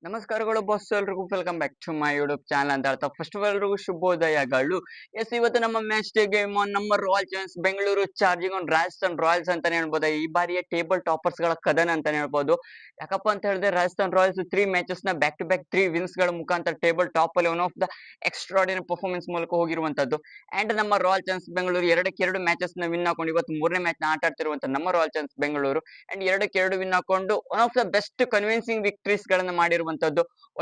ನಮಸ್ಕಾರಗಳು ಬಾಸ್, ಎಲ್ರಿಗೂ welcome back to my YouTube channel ಅಂತ ಹೇಳ್ತಾ ಫಸ್ಟ್ ಆಫ್ ಎಲ್ರಿಗೂ ಶುಭೋದಯಗಳು. ಎಸ್, ಇವತ್ತು ನಮ್ಮ ಮ್ಯಾಚ್ ಡೇ ಗೇಮ್ ನಮ್ಮ Royal Challengers Bengaluru charging on Rajasthan Royals ಅಂತಾನೆ ಹೇಳ್ಬೋದು. ಈ ಬಾರಿಯ ಟೇಬಲ್ ಟಾಪರ್ಸ್ ಗಳ ಕದನ ಅಂತಾನೆ ಹೇಳ್ಬೋದು. ಯಾಕಪ್ಪ ಅಂತ ಹೇಳಿದ್ರೆ ರಾಜಸ್ಥಾನ್ ರಾಯಲ್ಸ್ 3 ಮ್ಯಾಚಸ್ ನ ಬ್ಯಾಕ್ ಟು ಬ್ಯಾಕ್ 3 ವಿನ್ಸ್ ಗಳ ಮುಖಾಂತರ ಟೇಬಲ್ ಟಾಪ್ ಅಲ್ಲಿ one of the extraordinary performance ಮೂಲಕ ಹೋಗಿರುವಂತದ್ದು. ಅಂಡ್ ನಮ್ಮ ರಾಯಲ್ ಚಾಲೆಂಜರ್ಸ್ ಬೆಂಗಳೂರು 2-2 ಮ್ಯಾಚಸ್ ನ ವಿನ್ ಹಾಕೊಂಡು ಇವತ್ತು 3ನೇ ಮ್ಯಾಚ್ ನ ಆಟ ಆಡ್ತಿರುವಂತ ನಮ್ಮ Royal Challengers Bengaluru and 2-2 win ಹಾಕೊಂಡು one of the best convincing victories ಗಳನ್ನ ಮಾಡಿರುವಂತದ್ದು.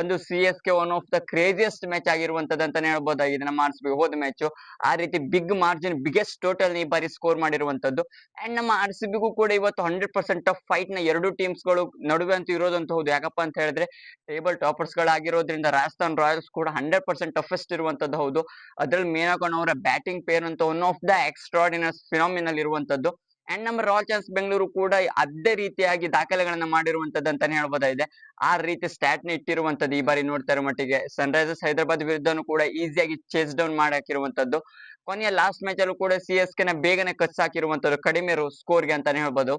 ಒಂದು CSK one of the craziest match ಆಗಿರುವಂತದ್ದು ಅಂತಾನೆ ಹೇಳ್ಬೋದಾಗಿದೆ. ನಮ್ಮ RCB ಹೋದ ಮ್ಯಾಚ್ ಆ ರೀತಿ ಬಿಗ್ ಮಾರ್ಜಿನ್ ಬಿಗ್ಗೆಸ್ಟ್ ಟೋಟಲ್ ಈ ಬಾರಿ ಸ್ಕೋರ್ ಮಾಡಿರುವಂತದ್ದು. ಅಂಡ್ ನಮ್ಮ RCBಗೂ ಕೂಡ ಇವತ್ತು 100% ಆಫ್ ಫೈಟ್ ನ ಎರಡು ಟೀಮ್ಸ್ ಗಳು ನಡುವೆ ಅಂತೂ ಇರೋದಂತ ಹೌದು. ಯಾಕಪ್ಪ ಅಂತ ಹೇಳಿದ್ರೆ ಟೇಬಲ್ ಟಾಪರ್ಸ್ ಗಳಾಗಿರೋದ್ರಿಂದ ರಾಜಸ್ಥಾನ್ ರಾಯಲ್ಸ್ ಕೂಡ 100% ಟಫೆಸ್ಟ್ ಇರುವಂತದ್ದು ಹೌದು. ಅದ್ರಲ್ಲಿ ಮೇನ್ ಹಾಕೊಂಡು ಅವರ ಬ್ಯಾಟಿಂಗ್ ಪೇರ್ ಅಂತ one of the extraordinary phenomenal ಇರುವಂತದ್ದು. ಅಂಡ್ ನಮ್ಮ ರಾಯಲ್ ಚಾಲೆಂಜರ್ಸ್ ಬೆಂಗಳೂರು ಕೂಡ ಅದೇ ರೀತಿಯಾಗಿ ದಾಖಲೆಗಳನ್ನ ಮಾಡಿರುವಂತದ್ದು ಅಂತಾನೆ ಹೇಳ್ಬೋದಾಗಿದೆ. ಆ ರೀತಿ ಸ್ಟಾಟ್ ನ ಇಟ್ಟಿರುವಂತದ್ದು ಈ ಬಾರಿ ನೋಡ್ತಾ ಇರೋ ಮಟ್ಟಿಗೆ ಸನ್ ರೈಸರ್ಸ್ ಹೈದರಾಬಾದ್ ವಿರುದ್ಧನೂ ಕೂಡ ಈಸಿಯಾಗಿ ಚೇಸ್ ಡೌನ್ ಮಾಡಾಕಿರುವಂತದ್ದು. ಕೊನೆಯ ಲಾಸ್ಟ್ ಮ್ಯಾಚ್ ಅಲ್ಲೂ ಕೂಡ CSK ನ ಬೇಗನೆ ಕಚ್ಚಾಕಿರುವಂತದ್ದು ಕಡಿಮೆ ಸ್ಕೋರ್ ಗೆ ಅಂತಾನೆ ಹೇಳ್ಬೋದು.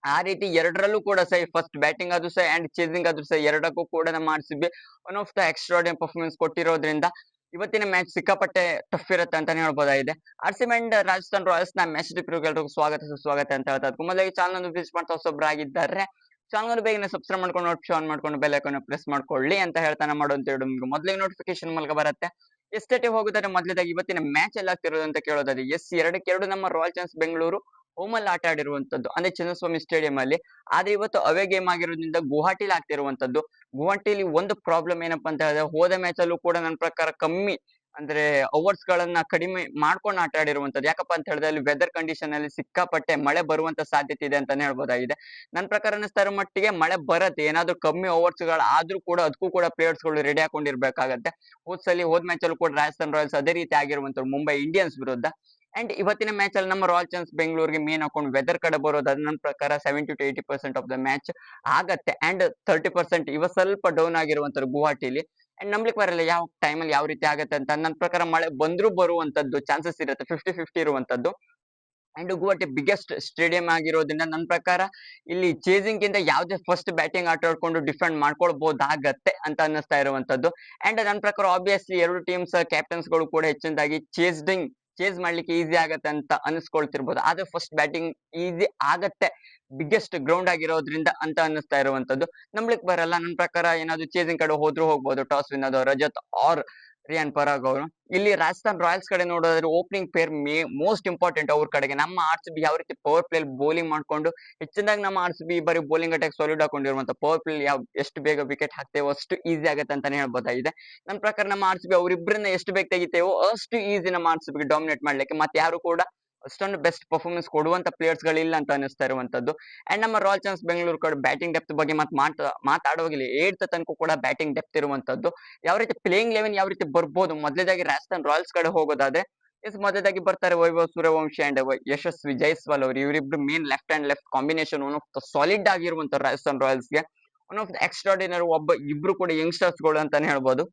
ಆ ರೀತಿ ಎರಡರಲ್ಲೂ ಕೂಡ ಸೈ ಫಸ್ಟ್ ಬ್ಯಾಟಿಂಗ್ ಆದ್ರೂ ಸೈ ಅಂಡ್ ಚೇಸಿಂಗ್ ಆದ್ರೂ ಸೈ ಎರಡಕ್ಕೂ ಕೂಡ ನಮ್ಮ RCB one of the extraordinary performance ಕೊಟ್ಟಿರೋದ್ರಿಂದ ಇವತ್ತಿನ ಮ್ಯಾಚ್ ಸಿಕ್ಕಾಪಟ್ಟೆ ಟಫ್ ಇರುತ್ತೆ ಅಂತಾನೆ ಹೇಳ್ಬೋದಾಗಿದೆ. RCB ಅಂಡ್ ರಾಜಸ್ಥಾನ್ ರಾಯಲ್ಸ್ ನ ಮ್ಯಾಚ್ ಎಲ್ರಿಗೂ ಸ್ವಾಗತ ಸುಸ್ವಾಗತ ಅಂತ ಹೇಳ್ತಾ ಮೊದಲಾಗಿ ಚಾನಲ್ ಅನ್ನು ವಿಸಿಟ್ ಮಾಡ್ತಾ ಹೊಸೊಬ್ರಾಗಿದ್ದಾರೆ ಚಾನಲ್ ಬೇಗನೆ ಸಬ್ಸ್ಕ್ರೈಬ್ ಮಾಡ್ಕೊಂಡು ನೋಟಿಫಿಕೇಶನ್ ಆನ್ ಮಾಡ್ಕೊಂಡು ಬೆಲ್ ಐಕಾನ್ ಪ್ರೆಸ್ ಮಾಡ್ಕೊಳ್ಳಿ ಅಂತ ಹೇಳ್ತಾನೆ ಮಾಡುವಂತ ನಿಮ್ಗೆ ಮೊದಲಿಗೆ ನೋಟಿಫಿಕೇಶನ್ ಮೂಲಕ ಬರುತ್ತೆ. ಎಷ್ಟೇ ಹೋಗುತ್ತಾರೆ ಮೊದಲೇದಾಗಿ ಇವತ್ತಿನ ಮ್ಯಾಚ್ ಎಲ್ಲ ಆಗ್ತಿರೋದು ಅಂತ ಕೇಳೋದಾದ್ರೆ ಎಸ್ 2-2 ನಮ್ಮ ರಾಯಲ್ ಚಾಲೆಂಜರ್ಸ್ ಬೆಂಗಳೂರು ಹೋಮ್ ಅಲ್ಲಿ ಆಟ ಆಡಿರುವಂತದ್ದು ಅಂದ್ರೆ ಚಿನ್ನಸ್ವಾಮಿ ಸ್ಟೇಡಿಯಂ ಅಲ್ಲಿ. ಆದ್ರೆ ಇವತ್ತು ಅವೇ ಗೇಮ್ ಆಗಿರೋದ್ರಿಂದ ಗುವಾಹಟಿಲಿ ಆಗ್ತಿರುವಂತದ್ದು. ಗುವಾಹಟಿಲಿ ಒಂದು ಪ್ರಾಬ್ಲಮ್ ಏನಪ್ಪಾ ಅಂತ ಹೇಳಿದ್ರೆ ಹೋದ ಮ್ಯಾಚ್ ಅಲ್ಲೂ ಕೂಡ ನನ್ನ ಪ್ರಕಾರ ಕಮ್ಮಿ ಅಂದ್ರೆ ಓವರ್ಸ್ ಗಳನ್ನ ಕಡಿಮೆ ಮಾಡ್ಕೊಂಡು ಆಟ ಆಡಿರುವಂತದ್ದು. ಯಾಕಪ್ಪ ಅಂತ ಹೇಳಿದ್ರೆ ಅಲ್ಲಿ ವೆದರ್ ಕಂಡೀಷನ್ ಅಲ್ಲಿ ಸಿಕ್ಕಾಪಟ್ಟೆ ಮಳೆ ಬರುವಂತ ಸಾಧ್ಯತೆ ಇದೆ ಅಂತಾನೆ ಹೇಳ್ಬೋದಾಗಿದೆ. ನನ್ನ ಪ್ರಕಾರ ಅನ್ನಿಸ್ತಾ ಇರೋ ಮಟ್ಟಿಗೆ ಮಳೆ ಬರತ್ತೆ. ಏನಾದ್ರೂ ಕಮ್ಮಿ ಓವರ್ಸ್ ಗಳು ಆದ್ರೂ ಕೂಡ ಅದಕ್ಕೂ ಕೂಡ ಪ್ಲೇಯರ್ಸ್ ಗಳು ರೆಡಿ ಹಾಕೊಂಡಿರ್ಬೇಕಾಗತ್ತೆ. ಹೋದ್ ಮ್ಯಾಚ್ ಅಲ್ಲೂ ಕೂಡ ರಾಜಸ್ಥಾನ್ ರಾಯಲ್ಸ್ ಅದೇ ರೀತಿ ಆಗಿರುವಂತದ್ದು ಮುಂಬೈ ಇಂಡಿಯನ್ಸ್ ವಿರುದ್ಧ. ಅಂಡ್ ಇವತ್ತಿನ ಮ್ಯಾಚ್ ಅಲ್ಲಿ ನಮ್ಮ ರಾಯಲ್ ಚಾಲೆಂಜರ್ಸ್ ಬೆಂಗಳೂರಿಗೆ ಮೇನ್ ಹಾಕೊಂಡು ವೆದರ್ ಕಡೆ ಬರೋದಾದ್ರೆ ನನ್ನ ಪ್ರಕಾರ 70 to 80% ಆಫ್ ದ ಮ್ಯಾಚ್ ಆಗತ್ತೆ. ಅಂಡ್ 30% ಇವ ಸ್ವಲ್ಪ ಡೌನ್ ಆಗಿರುವಂತದ್ದು ಗುವಾಹಟಿಲಿ. ಅಂಡ್ ನಂಬ್ಲಿಕ್ಕೆ ಬರಲ್ಲ ಯಾವ ಟೈಮಲ್ಲಿ ಯಾವ ರೀತಿ ಆಗತ್ತೆ ಅಂತ. ನನ್ನ ಪ್ರಕಾರ ಮಳೆ ಬಂದ್ರೂ ಬರುವಂತದ್ದು ಚಾನ್ಸಸ್ ಇರುತ್ತೆ, 50-50 ಇರುವಂತದ್ದು. ಅಂಡ್ ಗುವಾಹಟಿ ಬಿಗ್ಗೆಸ್ಟ್ ಸ್ಟೇಡಿಯಂ ಆಗಿರೋದ್ರಿಂದ ನನ್ನ ಪ್ರಕಾರ ಇಲ್ಲಿ ಚೇಸಿಂಗ್ ಗಿಂತ ಯಾವ್ದೇ ಫಸ್ಟ್ ಬ್ಯಾಟಿಂಗ್ ಆಟ ಆಡ್ಕೊಂಡು ಡಿಫೆಂಡ್ ಮಾಡ್ಕೊಳ್ಬಹುದಾಗತ್ತೆ ಅಂತ ಅನ್ನಿಸ್ತಾ ಇರುವಂತದ್ದು. ಅಂಡ್ ನನ್ನ ಪ್ರಕಾರ ಆಬ್ವಿಯಸ್ಲಿ ಎರಡು ಟೀಮ್ಸ್ ಕ್ಯಾಪ್ಟನ್ಸ್ ಗಳು ಕೂಡ ಹೆಚ್ಚಿನದಾಗಿ ಚೇಸ್ ಮಾಡ್ಲಿಕ್ಕೆ ಈಸಿ ಆಗತ್ತೆ ಅಂತ ಅನಿಸ್ಕೊಳ್ತಿರ್ಬೋದು. ಆದ್ರೆ ಫಸ್ಟ್ ಬ್ಯಾಟಿಂಗ್ ಈಸಿ ಆಗತ್ತೆ ಬಿಗ್ಗೆಸ್ಟ್ ಗ್ರೌಂಡ್ ಆಗಿರೋದ್ರಿಂದ ಅಂತ ಅನ್ನಿಸ್ತಾ ಇರುವಂತದ್ದು. ನಂಬ್ಲಿಕ್ ಬರಲ್ಲ. ನನ್ನ ಪ್ರಕಾರ ಏನಾದ್ರು ಚೇಸಿಂಗ್ ಕಡೆ ಹೋದ್ರೂ ಹೋಗ್ಬೋದು. ಟಾಸ್ ವಿನ್ ಆದವರು ರಜತ್ ಆರ್ ರಿಯಾನ್ ಪರಾಗ್ ಅವರು. ಇಲ್ಲಿ ರಾಜಸ್ಥಾನ್ ರಾಯಲ್ಸ್ ಕಡೆ ನೋಡೋದಾದ್ರೆ ಓಪನಿಂಗ್ ಪೇರ್ ಮೋಸ್ಟ್ ಇಂಪಾರ್ಟೆಂಟ್ ಅವ್ರ ಕಡೆಗೆ. ನಮ್ಮ RCB ಯಾವ ರೀತಿ ಪವರ್ ಪ್ಲೇ ಬೌಲಿಂಗ್ ಮಾಡ್ಕೊಂಡು ಹೆಚ್ಚಿನದಾಗಿ ನಮ್ಮ RCB ಬರೀ ಬೌಲಿಂಗ್ ಅಟ್ಯಾಕ್ ಸಾಲಿಡ್ ಹಾಕೊಂಡಿರುವಂತ ಪವರ್ ಪ್ಲೇ ಎಷ್ಟು ಬೇಗ ವಿಕೆಟ್ ಹಾಕ್ತೇವೋ ಅಷ್ಟು ಈಸಿ ಆಗತ್ತೆ ಅಂತಾನೆ ಹೇಳ್ಬೋದಾಗಿದೆ. ನನ್ನ ಪ್ರಕಾರ ನಮ್ಮ RCB ಅವರಿಬ್ಬರನ್ನ ಎಷ್ಟು ಬೇಗ ತೆಗಿತೇವೋ ಅಷ್ಟು ಈಸಿ ನಮ್ಮ RCB ಡಾಮಿನೇಟ್ ಮಾಡ್ಲಿಕ್ಕೆ. ಮತ್ತೆ ಯಾರು ಕೂಡ ಅಷ್ಟೊಂದು ಬೆಸ್ಟ್ ಪರ್ಫಾರ್ಮೆನ್ಸ್ ಕೊಡುವಂತ ಪ್ಲೇಯರ್ಸ್ ಗಳಿಲ್ಲ ಅಂತ ಅನಿಸ್ತಾ ಇರುವಂತದ್ದು. ಅಂಡ್ ನಮ್ಮ ರಾಯಲ್ ಚಾಲೆಂಜರ್ಸ್ ಬೆಂಗಳೂರು ಕಡೆ ಬ್ಯಾಟಿಂಗ್ ಡೆಪ್ತ್ ಬಗ್ಗೆ ಮಾತಾಡುವಾಗಲೇ 8th ತನಕ ಕೂಡ ಬ್ಯಾಟಿಂಗ್ ಡೆಪ್ತ್ ಇರುವಂತದ್ದು. ಯಾವ ರೀತಿ ಪ್ಲೇಯಿಂಗ್ ಲೆವೆನ್ ಯಾವ ರೀತಿ ಬರ್ಬೋದು ಮೊದಲೇದಾಗಿ ರಾಜಸ್ಥಾನ್ ರಾಯಲ್ಸ್ ಕಡೆ ಹೋಗೋದಾದ್ರೆ ಮೊದಲೇದಾಗಿ ಬರ್ತಾರೆ ವೈಭವ್ ಸೂರ್ಯವಂಶಿ ಅಂಡ್ ಯಶಸ್ವಿ ಜೈಸ್ವಾಲ್ ಅವರು. ಇವರಿಬ್ರು main left and left combination one of the solid ಆಗಿರುವಂತ ರಾಜಸ್ಥಾನ್ ರಾಯಲ್ಸ್ ಗೆ ಒನ್ ಆಫ್ ದ ಎಕ್ಸ್ಟ್ರಾರ್ಡಿನರಿ ಇಬ್ರು ಕೂಡ ಯಂಗ್ಸ್ಟರ್ಸ್ ಗಳು ಅಂತಾನೆ ಹೇಳ್ಬೋದು.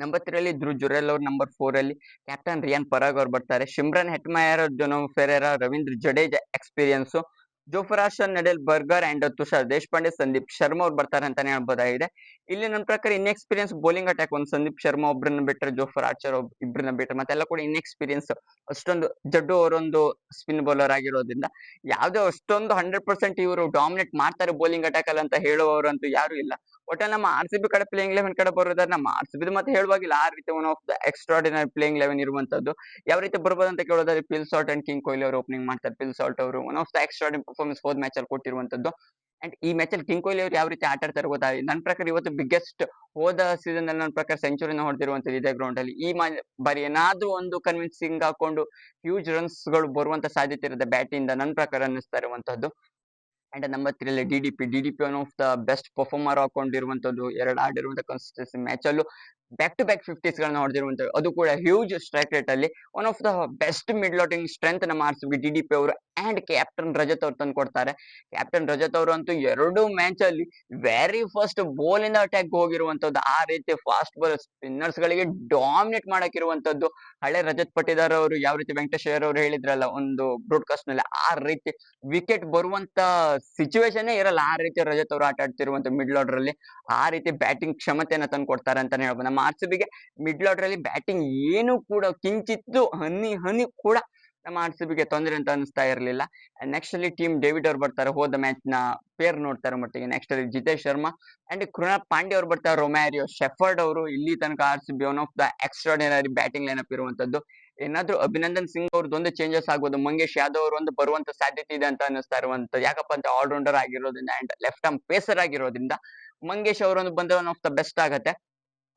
ನಂಬರ್ 3 ಅಲ್ಲಿ ಧ್ರುವ್ ಜುರೆಲ್ ಅವರು, ನಂಬರ್ 4 ಅಲ್ಲಿ ಕ್ಯಾಪ್ಟನ್ ರಿಯಾನ್ ಪರಾಗ್ ಅವರು ಬರ್ತಾರೆ. Shimron Hetmyer, Jono Ferreira, Ravindra Jadeja experience, Jofra Archer Nandre Burger and Tushar Deshpande, Sandeep Sharma ಅವ್ರು ಬರ್ತಾರೆ ಅಂತಾನೆ ಹೇಳ್ಬೋದಾಗಿದೆ. ಇಲ್ಲಿ ನನ್ನ ಪ್ರಕಾರ ಇನ್ಎಕ್ಸ್ಪೀರಿಯನ್ಸ್ ಬೌಲಿಂಗ್ ಅಟ್ಯಾಕ್ ಒಂದು ಸಂದೀಪ್ ಶರ್ಮಾ ಒಬ್ಬರನ್ನ ಬಿಟ್ಟರೆ ಜೋಫರ್ ಆರ್ಚರ್ ಇಬ್ಬರನ್ನ ಬಿಟ್ಟರೆ ಮತ್ತೆಲ್ಲ ಕೂಡ ಇನ್ಎಕ್ಸ್ಪೀರಿಯನ್ಸ್. ಅಷ್ಟೊಂದು ಜಡ್ಡು ಅವರೊಂದು ಸ್ಪಿನ್ ಬೌಲರ್ ಆಗಿರೋದ್ರಿಂದ ಯಾವ್ದೇ ಅಷ್ಟೊಂದು 100% ಇವರು ಡಾಮಿನೇಟ್ ಮಾಡ್ತಾರೆ ಬೌಲಿಂಗ್ ಅಟ್ಯಾಕ್ ಅಲ್ಲಿ ಅಂತ ಹೇಳುವವರಂತೂ ಯಾರು ಇಲ್ಲ. ಒಟ್ಟಲ್ಲಿ ನಮ್ಮ RCB ಕಡೆ ಪ್ಲೇಯಿಂಗ್ ಲೆವೆನ್ ಕಡೆ ಬರೋದಾದ್ರೆ ನಮ್ಮ RCB ಮತ್ತೆ ಹೇಳುವಾಗಿಲ್ಲ ಆ ರೀತಿ one of the extraordinary playing eleven ಇರುವಂತದ್ದು. ಯಾವ ರೀತಿ ಬರ್ಬೋದು ಅಂತ ಕೇಳೋದಾದ್ರೆ ಪಿಲ್ ಸಾಲ್ಟ್ ಅಂಡ್ ಕಿಂಗ್ ಕೊಹ್ಲಿ ಅವರು ಓಪನಿಂಗ್ ಮಾಡ್ತಾರೆ. ಪಿಲ್ ಸಾಲ್ಟ್ ಅವರು one of the extraordinary performance ಹೋದ್ ಮ್ಯಾಚ್ ಅಲ್ಲಿ ಕೊಟ್ಟಿರುವಂತದ್ದು. ಅಂಡ್ ಈ ಮ್ಯಾಚ್ ಅಲ್ಲಿ ಕಿಂಗ್ ಕೊಹ್ಲಿ ಅವರು ಯಾವ ರೀತಿ ಆಟ ಆಡ್ತಾರೆ ಗೊತ್ತಾ, ನನ್ನ ಪ್ರಕಾರ ಇವತ್ತು ಬಿಗ್ಗೆಸ್ಟ್ ಹೋದ ಸೀಸನ್ ಅಲ್ಲಿ ನನ್ನ ಪ್ರಕಾರ ಸೆಂಚುರಿನ ಹೊಡೆದಿರುವಂತದ್ದು ಇದೇ ಗ್ರೌಂಡ್ ಅಲ್ಲಿ. ಈ ಬಾರಿ ಏನಾದ್ರೂ ಒಂದು ಕನ್ವಿನ್ಸಿಂಗ್ ಹಾಕೊಂಡು ಹ್ಯೂಜ್ ರನ್ಸ್ ಗಳು ಬರುವಂತ ಸಾಧ್ಯತೆ ಇರುತ್ತೆ ಬ್ಯಾಟ್ ಇಂದ ನನ್ನ ಪ್ರಕಾರ ಅನ್ನಿಸ್ತಾ ಇರುವಂತದ್ದು. ಅಂಡ್ ನಂಬರ್ 3 ಅಲ್ಲಿ DDP one of the best performer ಹಾಕೊಂಡಿರುವಂತದ್ದು. ಎರಡು ಆಡಿರುವಂತ ಕನ್ಸಿಸ್ಟೆನ್ಸಿ ಮ್ಯಾಚ್ ಅಲ್ಲೂ ಬ್ಯಾಕ್ ಟು ಬ್ಯಾಕ್ 50s ಗಳನ್ನ ಹೊಡೆದಿರುವಂತದ್ದು. ಅದು ಕೂಡ ಹ್ಯೂಜ್ ಸ್ಟ್ರೈಕ್ ರೇಟ್ ಅಲ್ಲಿ one of the best mid ಲಾಟಿಂಗ್ ಸ್ಟ್ರೆಂತ್ ನಮ್ಮ ಆರ್‌ಸಿಬಿಗೆ ಡಿಡಿಪಿ ಅವರು ಅಂಡ್ ಕ್ಯಾಪ್ಟನ್ ರಜತ್ ಅವರು ತಂದು ಕೊಡ್ತಾರೆ. ಕ್ಯಾಪ್ಟನ್ ರಜತ್ ಅವರು ಅಂತೂ 2 ಮ್ಯಾಚ್ ಅಲ್ಲಿ ವೆರಿ ಫಸ್ಟ್ ಬಾಲ್ ಇಂದ ಅಟ್ಯಾಕ್ ಹೋಗಿರುವಂತದ್ದು. ಆ ರೀತಿ ಫಾಸ್ಟ್ ಬಾಲ್ ಸ್ಪಿನ್ನರ್ಸ್ ಗಳಿಗೆ ಡಾಮಿನೇಟ್ ಮಾಡಕ್ಕಿರುವಂತದ್ದು. ಹಳೆ ರಜತ್ ಪಟ್ಟಿದಾರ್ ಅವರು ಯಾವ ರೀತಿ ವೆಂಕಟೇಶ್ ಅಯ್ಯರ್ ಅವರು ಹೇಳಿದ್ರಲ್ಲ ಒಂದು ಬ್ರಾಡ್‌ಕಾಸ್ಟ್ ನಲ್ಲಿ, ಆ ರೀತಿ ವಿಕೆಟ್ ಬರುವಂತ ಸಿಚುವೇಶನ್ ಇರಲ್ಲ. ಆ ರೀತಿ ರಜತ್ ಅವರು ಆಟ ಆಡ್ತಿರುವಂತ ಮಿಡ್ಲ್ ಆರ್ಡರ್ ಅಲ್ಲಿ ಆ ರೀತಿ ಬ್ಯಾಟಿಂಗ್ ಕ್ಷಮತೆಯನ್ನ ತಂದು ಕೊಡ್ತಾರೆ ಅಂತಾನೆ ಹೇಳ್ಬೋದು. ನಮ್ಮ ಆರ್‌ಸಿಬಿಗೆ ಮಿಡ್ಲ್ ಆರ್ಡರ್ ಅಲ್ಲಿ ಬ್ಯಾಟಿಂಗ್ ಏನು ಕೂಡ ಕಿಂಚಿತ್ತು ಹನಿ ಕೂಡ ನಮ್ಮ ಆರ್‌ಸಿಬಿಗೆ ತೊಂದರೆ ಅಂತ ಅನಿಸ್ತಾ ಇರಲಿಲ್ಲ. ನೆಕ್ಸ್ಟ್ ಅಲ್ಲಿ ಟೀಮ್ ಡೇವಿಡ್ ಅವ್ರು ಬರ್ತಾರೆ. ಹೋದ ಮ್ಯಾಚ್ ನ ಪೇರ್ ನೋಡ್ತಾರೆ ಮಟ್ಟಿಗೆ. ನೆಕ್ಸ್ಟ್ ಅಲ್ಲಿ ಜಿತೇಶ್ ಶರ್ಮಾ ಅಂಡ್ ಕೃಣಾಲ್ ಪಾಂಡ್ಯ ಅವರು ಬರ್ತಾರೆ. ರೊಮ್ಯಾರಿಯೋ ಶೆಫರ್ಡ್ ಅವರು ಇಲ್ಲಿ ತನಕ RCB one of the extraordinary batting lineup ಇರುವಂತದ್ದು. ಏನಾದ್ರೂ ಅಭಿನಂದನ್ ಸಿಂಗ್ ಅವ್ರದ್ದು ಒಂದು ಚೇಂಜಸ್ ಆಗ್ಬೋದು. ಮಂಗೇಶ್ ಯಾದವ್ ಅವರು ಒಂದು ಬರುವಂತ ಸಾಧ್ಯತೆ ಇದೆ ಅಂತ ಅನಿಸ್ತಾ ಇರುವಂತದ್ದು. ಯಾಕಪ್ಪ ಅಂತ ಆಲ್ರೌಂಡರ್ ಆಗಿರೋದ್ರಿಂದ ಅಂಡ್ ಲೆಫ್ಟ್ ಆರ್ಮ್ ಪೇಸರ್ ಆಗಿರೋದ್ರಿಂದ ಮಂಗೇಶ್ ಅವರೊಂದು ಬಂದ್ರೆ ಒನ್ ಆಫ್ ದ ಬೆಸ್ಟ್ ಆಗತ್ತೆ.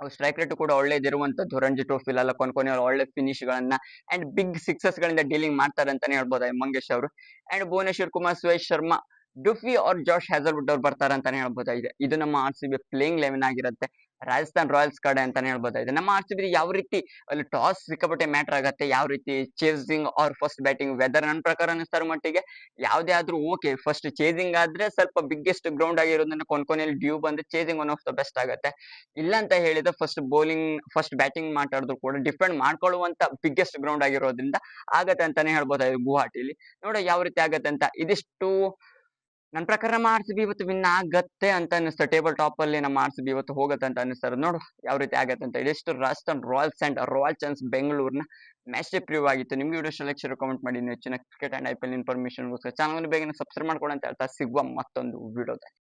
ಸ್ಟ್ರೈಕ್ ರೇಟ್ ಕೂಡ ಒಳ್ಳೇದಿರುವಂತದ್ದು. ರಂಜಿ ಟ್ರೋಫಿಲೆಲ್ಲ ಕೊನೆ ಒಳ್ಳೆ ಫಿನಿಶ್ ಗಳನ್ನ ಅಂಡ್ ಬಿಗ್ ಸಿಕ್ಸಸ್ ಗಳಿಂದ ಡೀಲಿಂಗ್ ಮಾಡ್ತಾರೆ ಅಂತಾನೆ ಹೇಳ್ಬೋದು ಮಂಗೇಶ್ ಅವರು. And Bhuvneshwar Kumar, Suresh Sharma, Duffy or Josh Hazlewood ಅವ್ರು ಬರ್ತಾರೆ ಅಂತಾನೆ ಹೇಳ್ಬೋದಾಗಿದೆ. ಇದು ನಮ್ಮ ಆರ್‌ಸಿಬಿ ಪ್ಲೇಯಿಂಗ್ 11 ಆಗಿರುತ್ತೆ. ರಾಜಸ್ಥಾನ್ ರಾಯಲ್ಸ್ ಕಡೆ ಅಂತಾನೆ ಹೇಳ್ಬೋದಾಗಿದೆ. ನಮ್ಮ ಆರ್‌ಸಿಬಿ ಯಾವ ರೀತಿ ಅಲ್ಲಿ ಟಾಸ್ ಸಿಕ್ಕಾಪಟ್ಟೆ ಮ್ಯಾಟರ್ ಆಗತ್ತೆ, ಯಾವ ರೀತಿ chasing or first batting whether ನನ್ನ ಪ್ರಕಾರ ಅನಿಸ್ತಾರ ಮಟ್ಟಿಗೆ ಯಾವ್ದೇ ಆದ್ರೂ ಓಕೆ. ಫಸ್ಟ್ ಚೇಸಿಂಗ್ ಆದ್ರೆ ಸ್ವಲ್ಪ ಬಿಗ್ಗೆಸ್ಟ್ ಗ್ರೌಂಡ್ ಆಗಿರೋದ್ರಿಂದ ಕೊನೆಯಲ್ಲಿ ಡ್ಯೂ ಬಂದ್ರೆ chasing one of the best ಆಗತ್ತೆ. ಇಲ್ಲ ಅಂತ ಹೇಳಿದ್ರೆ ಫಸ್ಟ್ ಬ್ಯಾಟಿಂಗ್ ಮಾತಾಡಿದ್ರು ಕೂಡ ಡಿಫೆಂಡ್ ಮಾಡ್ಕೊಳ್ಳುವಂತ ಬಿಗ್ಗೆಸ್ಟ್ ಗ್ರೌಂಡ್ ಆಗಿರೋದ್ರಿಂದ ಆಗತ್ತೆ ಅಂತಾನೆ ಹೇಳ್ಬೋದಾಗಿದೆ ಗುವಾಹಟಿಲಿ. ನೋಡ ಯಾವ ರೀತಿ ಆಗತ್ತೆ ಅಂತ. ಇದಿಷ್ಟು ನನ್ನ ಪ್ರಕಾರ ನಮ್ಮ ಆರ್‌ಸಿಬಿ ಇವತ್ತು ವಿನ್ ಆಗತ್ತೆ ಅಂತ ಅನಿಸ್ತಾ. ಟೇಬಲ್ ಟಾಪ್ ಅಲ್ಲಿ ನಮ್ಮ ಆರ್‌ಸಿಬಿ ಇವತ್ತು ಹೋಗುತ್ತೆ ಅಂತ ಅನಿಸ್ತಾ ಇರೋದು. ನೋಡು ಯಾವ ರೀತಿ ಆಗತ್ತೆ ಅಂತ. ಇದಿಷ್ಟು Rajasthan Royals and royal Challengers ಬೆಂಗಳೂರಿನ ಮ್ಯಾಚ್ ಡೇ ಪ್ರಿವ್ಯೂ ಆಗಿತ್ತು. ನಿಮ್ಗೆ ವಿಡಿಯೋ ಇಷ್ಟ ಕಾಮೆಂಟ್ ಮಾಡಿ. ಹೆಚ್ಚಿನ cricket and IPL information channel ಬೇಗನೆ ಸಬ್ಸ್ಕ್ರೈಬ್ ಮಾಡ್ಕೊಳ್ಳಿ ಅಂತ ಹೇಳ್ತಾ ಸಿಗುವ ಮತ್ತೊಂದು ವಿಡಿಯೋದಲ್ಲಿ.